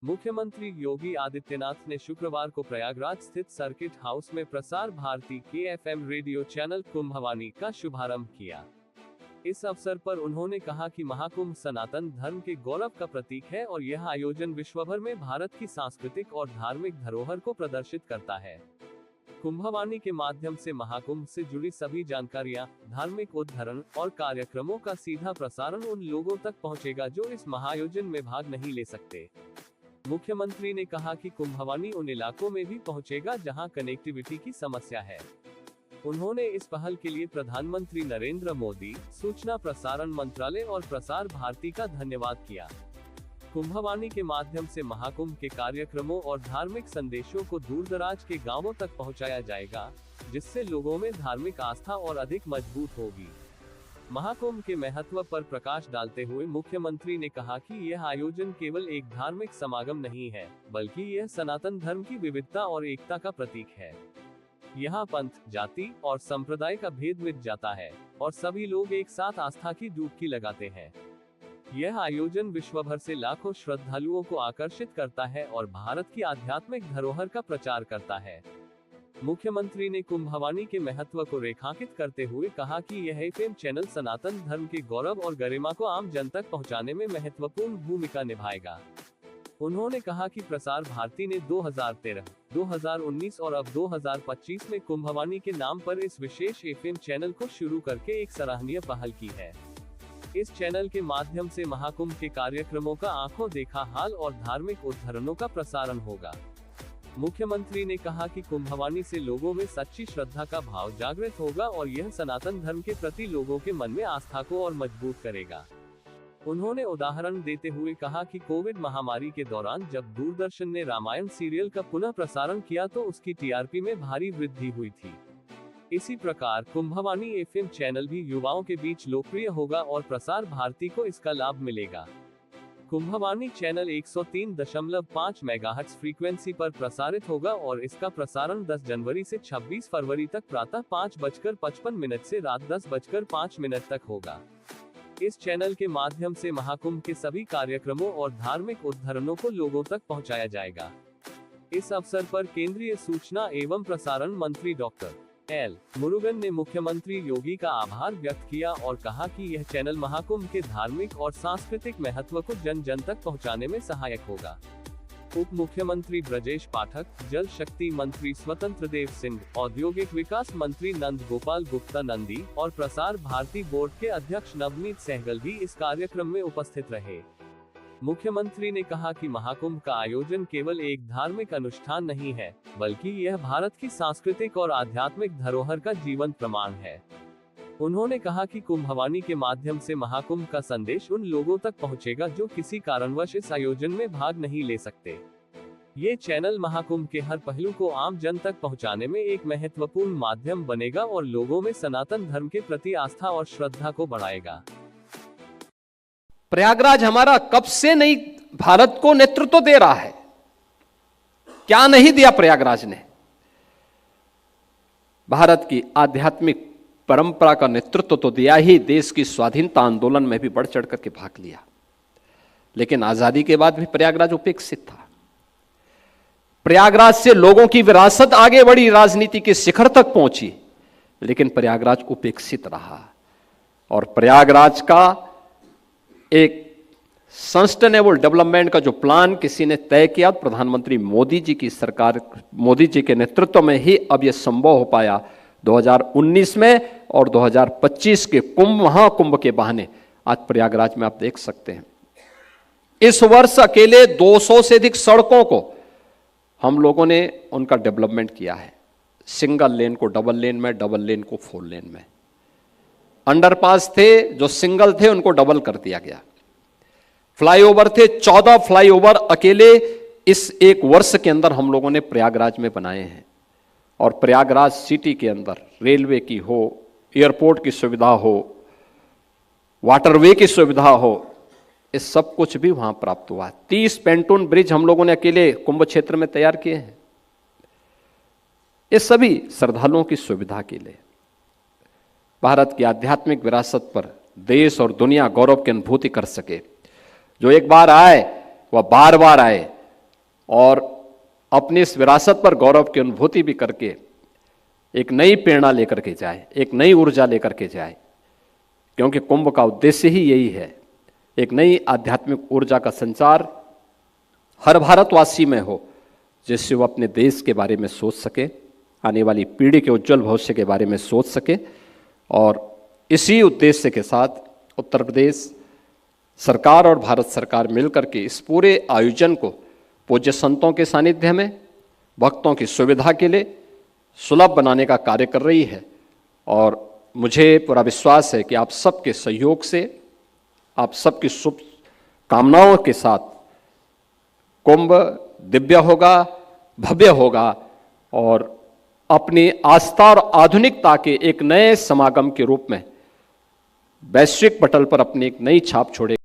मुख्यमंत्री योगी आदित्यनाथ ने शुक्रवार को प्रयागराज स्थित सर्किट हाउस में प्रसार भारती के एफएम रेडियो चैनल कुंभवानी का शुभारंभ किया। इस अवसर पर उन्होंने कहा कि महाकुंभ सनातन धर्म के गौरव का प्रतीक है और यह आयोजन विश्वभर में भारत की सांस्कृतिक और धार्मिक धरोहर को प्रदर्शित करता है। कुंभवानी के माध्यम से महाकुंभ से जुड़ी सभी जानकारियां, धार्मिक उद्धरण और कार्यक्रमों का सीधा प्रसारण उन लोगों तक पहुंचेगा जो इस महाआयोजन में भाग नहीं ले सकते। मुख्यमंत्री ने कहा कि कुंभवानी उन इलाकों में भी पहुंचेगा जहां कनेक्टिविटी की समस्या है। उन्होंने इस पहल के लिए प्रधानमंत्री नरेंद्र मोदी, सूचना प्रसारण मंत्रालय और प्रसार भारती का धन्यवाद किया। कुंभवानी के माध्यम से महाकुंभ के कार्यक्रमों और धार्मिक संदेशों को दूरदराज के गांवों तक पहुंचाया जाएगा, जिससे लोगों में धार्मिक आस्था और अधिक मजबूत होगी। महाकुंभ के महत्व पर प्रकाश डालते हुए मुख्यमंत्री ने कहा कि यह आयोजन केवल एक धार्मिक समागम नहीं है, बल्कि यह सनातन धर्म की विविधता और एकता का प्रतीक है। यहाँ पंथ, जाति और संप्रदाय का भेद मिट जाता है और सभी लोग एक साथ आस्था की डुबकी लगाते हैं। यह आयोजन विश्वभर से लाखों श्रद्धालुओं को आकर्षित करता है और भारत की आध्यात्मिक धरोहर का प्रचार करता है। मुख्यमंत्री ने कुंभवानी के महत्व को रेखांकित करते हुए कहा कि यह एफएम चैनल सनातन धर्म के गौरव और गरिमा को आम जन तक पहुंचाने में महत्वपूर्ण भूमिका निभाएगा। उन्होंने कहा कि प्रसार भारती ने 2013, 2019 और अब 2025 में कुंभवानी के नाम पर इस विशेष एफएम चैनल को शुरू करके एक सराहनीय पहल की है। इस चैनल के माध्यम से महाकुंभ के कार्यक्रमों का आंखों देखा हाल और धार्मिक उद्धरणों का प्रसारण होगा। मुख्यमंत्री ने कहा कि कुंभवानी से लोगों में सच्ची श्रद्धा का भाव जागृत होगा और यह सनातन धर्म के प्रति लोगों के मन में आस्था को और मजबूत करेगा। उन्होंने उदाहरण देते हुए कहा कि कोविड महामारी के दौरान जब दूरदर्शन ने रामायण सीरियल का पुनः प्रसारण किया तो उसकी टीआरपी में भारी वृद्धि हुई थी। इसी प्रकार कुंभवानी एफएम चैनल भी युवाओं के बीच लोकप्रिय होगा और प्रसार भारती को इसका लाभ मिलेगा। कुंभवानी चैनल 103.5 मेगाहर्ट्ज फ्रीक्वेंसी पर प्रसारित होगा और इसका प्रसारण 10 जनवरी से 26 फरवरी तक प्रातः 5:55 से रात 10:05 तक होगा। इस चैनल के माध्यम से महाकुंभ के सभी कार्यक्रमों और धार्मिक उद्धरणों को लोगों तक पहुंचाया जाएगा। इस अवसर पर केंद्रीय सूचना एवं प्रसारण मंत्री डॉक्टर एल मुरुगन ने मुख्यमंत्री योगी का आभार व्यक्त किया और कहा कि यह चैनल महाकुंभ के धार्मिक और सांस्कृतिक महत्व को जन जन तक पहुंचाने में सहायक होगा। उप मुख्यमंत्री ब्रजेश पाठक, जल शक्ति मंत्री स्वतंत्र देव सिंह, औद्योगिक विकास मंत्री नंद गोपाल गुप्ता नंदी और प्रसार भारती बोर्ड के अध्यक्ष नवनीत सहगल भी इस कार्यक्रम में उपस्थित रहे। मुख्यमंत्री ने कहा कि महाकुंभ का आयोजन केवल एक धार्मिक अनुष्ठान नहीं है, बल्कि यह भारत की सांस्कृतिक और आध्यात्मिक धरोहर का जीवंत प्रमाण है। उन्होंने कहा कि कुंभवानी के माध्यम से महाकुंभ का संदेश उन लोगों तक पहुंचेगा जो किसी कारणवश इस आयोजन में भाग नहीं ले सकते। ये चैनल महाकुंभ के हर पहलू को आम जन तक पहुंचाने में एक महत्वपूर्ण माध्यम बनेगा और लोगों में सनातन धर्म के प्रति आस्था और श्रद्धा को बढ़ाएगा। प्रयागराज हमारा कब से नहीं भारत को नेतृत्व दे रहा है। क्या नहीं दिया प्रयागराज ने? भारत की आध्यात्मिक परंपरा का नेतृत्व तो दिया ही, देश की स्वाधीनता आंदोलन में भी बढ़ चढ़ करके भाग लिया। लेकिन आजादी के बाद भी प्रयागराज उपेक्षित था। प्रयागराज से लोगों की विरासत आगे बढ़ी, राजनीति के शिखर तक पहुंची, लेकिन प्रयागराज उपेक्षित रहा। और प्रयागराज का एक सस्टेनेबल डेवलपमेंट का जो प्लान किसी ने तय किया, प्रधानमंत्री मोदी जी की सरकार, मोदी जी के नेतृत्व में ही अब यह संभव हो पाया 2019 में। और 2025 के महाकुंभ के बहाने आज प्रयागराज में आप देख सकते हैं, इस वर्ष अकेले 200 से अधिक सड़कों को हम लोगों ने उनका डेवलपमेंट किया है। सिंगल लेन को डबल लेन में, डबल लेन को 4 लेन में। अंडरपास थे जो सिंगल थे उनको डबल कर दिया गया। फ्लाईओवर थे, 14 फ्लाईओवर अकेले इस एक वर्ष के अंदर हम लोगों ने प्रयागराज में बनाए हैं। और प्रयागराज सिटी के अंदर रेलवे की हो, एयरपोर्ट की सुविधा हो, वाटरवे की सुविधा हो, इस सब कुछ भी वहां प्राप्त हुआ। 30 पेंटून ब्रिज हम लोगों ने अकेले कुंभ क्षेत्र में तैयार किए हैं। इस सभी श्रद्धालुओं की सुविधा के लिए भारत की आध्यात्मिक विरासत पर देश और दुनिया गौरव की अनुभूति कर सके। जो एक बार आए वह बार बार आए, और अपनी इस विरासत पर गौरव की अनुभूति भी करके एक नई प्रेरणा लेकर के जाए, एक नई ऊर्जा लेकर के जाए, क्योंकि कुंभ का उद्देश्य ही यही है, एक नई आध्यात्मिक ऊर्जा का संचार हर भारतवासी में हो, जिससे वो अपने देश के बारे में सोच सके, आने वाली पीढ़ी के उज्जवल भविष्य के बारे में सोच सके। और इसी उद्देश्य के साथ उत्तर प्रदेश सरकार और भारत सरकार मिलकर के इस पूरे आयोजन को पूज्य संतों के सानिध्य में भक्तों की सुविधा के लिए सुलभ बनाने का कार्य कर रही है। और मुझे पूरा विश्वास है कि आप सबके सहयोग से, आप सबकी शुभ कामनाओं के साथ कुंभ दिव्य होगा, भव्य होगा और अपनी आस्था और आधुनिकता के एक नए समागम के रूप में वैश्विक पटल पर अपनी एक नई छाप छोड़े।